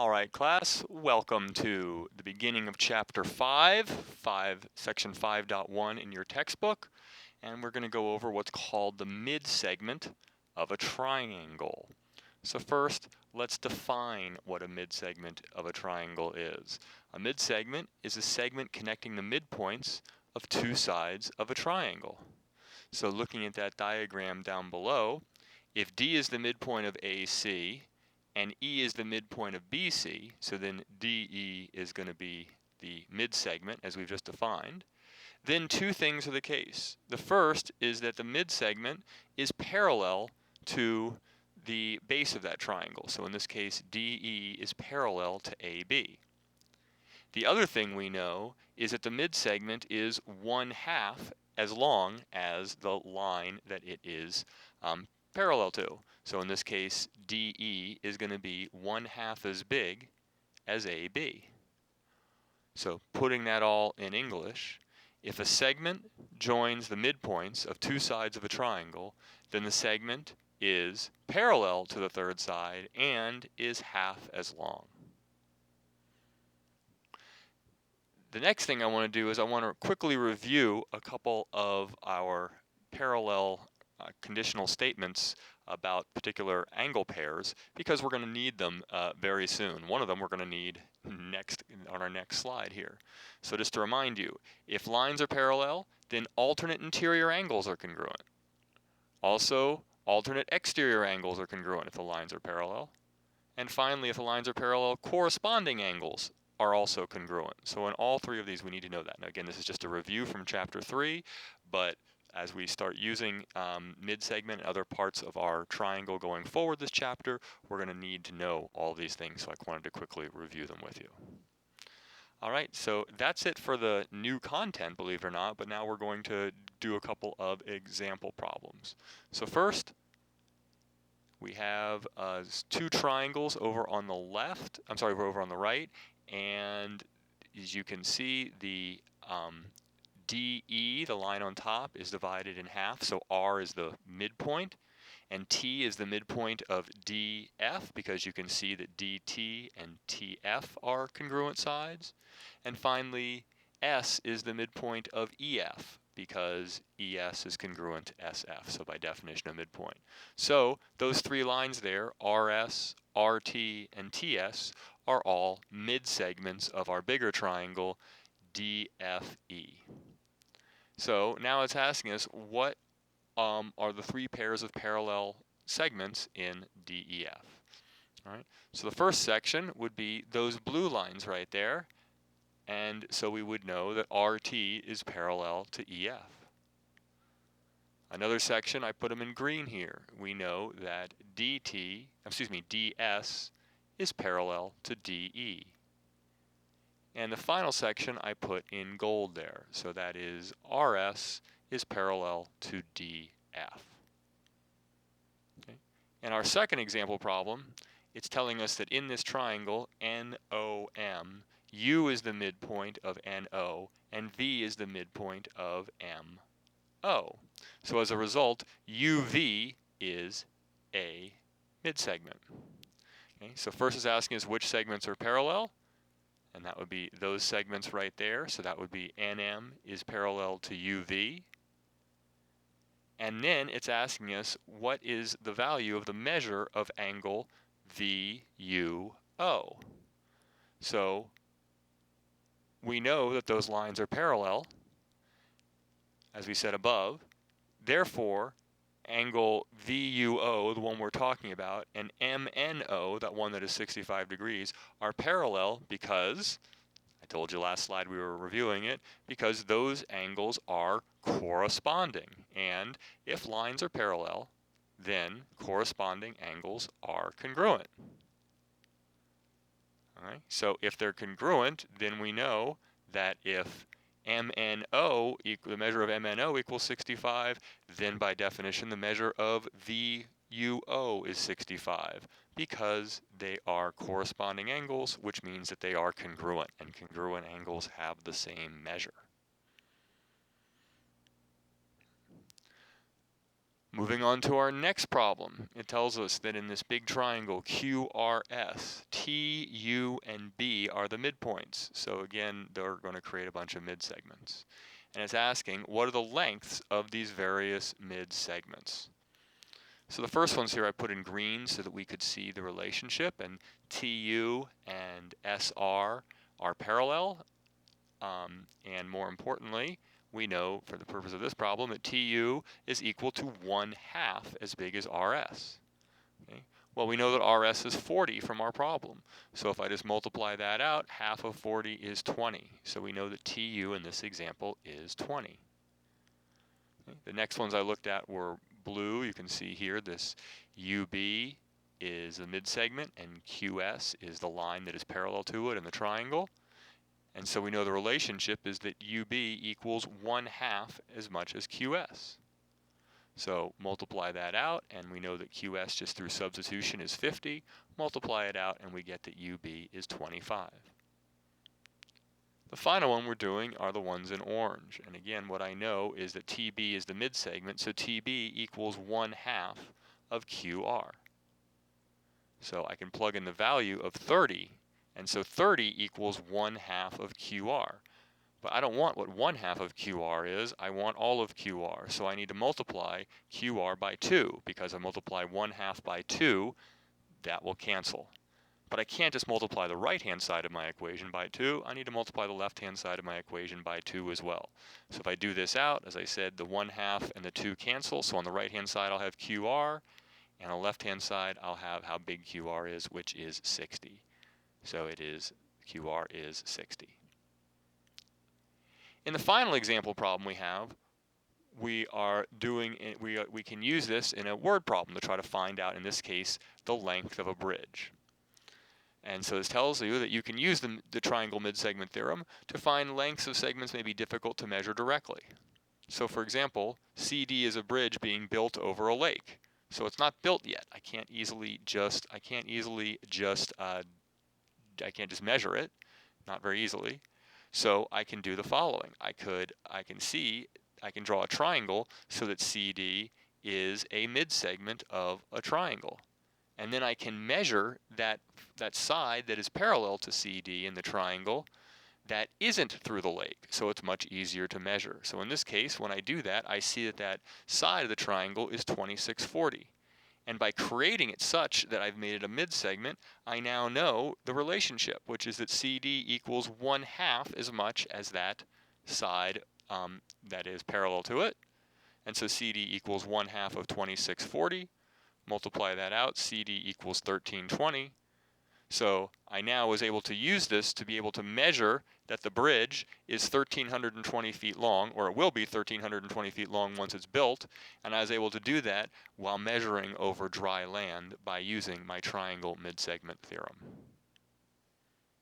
All right, class, welcome to the beginning of Chapter 5, Section 5.1 in your textbook, and we're going to go over what's called the midsegment of a triangle. So first, let's define what a midsegment of a triangle is. A midsegment is a segment connecting the midpoints of two sides of a triangle. So looking at that diagram down below, if D is the midpoint of AC, and E is the midpoint of BC, so then DE is going to be the midsegment as we've just defined, then two things are the case. The first is that the midsegment is parallel to the base of that triangle. So in this case, DE is parallel to AB. The other thing we know is that the midsegment is 1/2 as long as the line that it is parallel to. So in this case, DE is going to be 1/2 as big as AB. So putting that all in English, if a segment joins the midpoints of two sides of a triangle, then the segment is parallel to the third side and is 1/2 as long. The next thing I want to do is I want to quickly review a couple of our parallel conditional statements about particular angle pairs because we're going to need them very soon. One of them we're going to need next on our next slide here. So just to remind you, if lines are parallel, then alternate interior angles are congruent. Also, alternate exterior angles are congruent if the lines are parallel. And finally, if the lines are parallel, corresponding angles are also congruent. So in all three of these, we need to know that. Now again, this is just a review from Chapter 3, but as we start using midsegment and other parts of our triangle going forward this chapter, we're going to need to know all these things, so I wanted to quickly review them with you. All right, so that's it for the new content, believe it or not, but now we're going to do a couple of example problems. So first, we have two triangles over on the left, over on the right, and as you can see, the DE, the line on top, is divided in half, so R is the midpoint, and T is the midpoint of DF, because you can see that DT and TF are congruent sides. And finally, S is the midpoint of EF, because ES is congruent to SF, so by definition a midpoint. So those three lines there, RS, RT, and TS, are all midsegments of our bigger triangle, DFE. So now it's asking us what are the three pairs of parallel segments in DEF. All right. So the first section would be those blue lines right there, and so we would know that RT is parallel to EF. Another section, I put them in green here. We know that DS is parallel to DE. And the final section I put in gold there. So that is RS is parallel to DF. Okay. And our second example problem, it's telling us that in this triangle, NOM, U is the midpoint of NO, and V is the midpoint of MO. So as a result, UV is a midsegment. Okay. So first is asking us which segments are parallel. And that would be those segments right there. So that would be NM is parallel to UV. And then it's asking us what is the value of the measure of angle VUO. So we know that those lines are parallel, as we said above. Therefore, angle VUO, the one we're talking about, and MNO, that one that is 65 degrees, are parallel because, I told you last slide we were reviewing it, because those angles are corresponding. And if lines are parallel, then corresponding angles are congruent. All right? So if they're congruent, then we know that if MNO, the measure of MNO equals 65, then by definition the measure of VUO is 65, because they are corresponding angles, which means that they are congruent, and congruent angles have the same measure. Moving on to our next problem, it tells us that in this big triangle QRS, T, U, and B are the midpoints. So again, they're going to create a bunch of mid-segments. And it's asking, what are the lengths of these various mid-segments? So the first ones here I put in green so that we could see the relationship, and TU and SR are parallel, and more importantly, we know for the purpose of this problem that TU is equal to 1/2 as big as RS. Okay? Well, we know that RS is 40 from our problem. So if I just multiply that out, half of 40 is 20. So we know that TU in this example is 20. Okay? The next ones I looked at were blue. You can see here this UB is the mid-segment and QS is the line that is parallel to it in the triangle. And so we know the relationship is that UB equals 1/2 as much as QS. So multiply that out, and we know that QS just through substitution is 50. Multiply it out, and we get that UB is 25. The final one we're doing are the ones in orange. And again, what I know is that TB is the mid-segment, so TB equals 1/2 of QR. So I can plug in the value of 30, and so 30 equals 1/2 of QR. But I don't want what 1/2 of QR is, I want all of QR. So I need to multiply QR by 2, because I multiply 1/2 by 2, that will cancel. But I can't just multiply the right-hand side of my equation by 2, I need to multiply the left-hand side of my equation by 2 as well. So if I do this out, as I said, the 1/2 and the 2 cancel, so on the right-hand side I'll have QR, and on the left-hand side I'll have how big QR is, which is 60. So it is, QR is 60. In the final example problem we have, we can use this in a word problem to try to find out, in this case, the length of a bridge. And so this tells you that you can use the triangle mid-segment theorem to find lengths of segments may be difficult to measure directly. So for example, CD is a bridge being built over a lake. So it's not built yet. I can't just measure it, not very easily. So I can do the following. I can draw a triangle so that CD is a mid-segment of a triangle. And then I can measure that side that is parallel to CD in the triangle that isn't through the lake, so it's much easier to measure. So in this case, when I do that, I see that side of the triangle is 2640. And by creating it such that I've made it a mid-segment, I now know the relationship, which is that CD equals 1/2 as much as that side that is parallel to it. And so CD equals 1/2 of 2640. Multiply that out, CD equals 1320. So I now was able to use this to be able to measure that the bridge is 1,320 feet long, or it will be 1,320 feet long once it's built, and I was able to do that while measuring over dry land by using my triangle mid-segment theorem.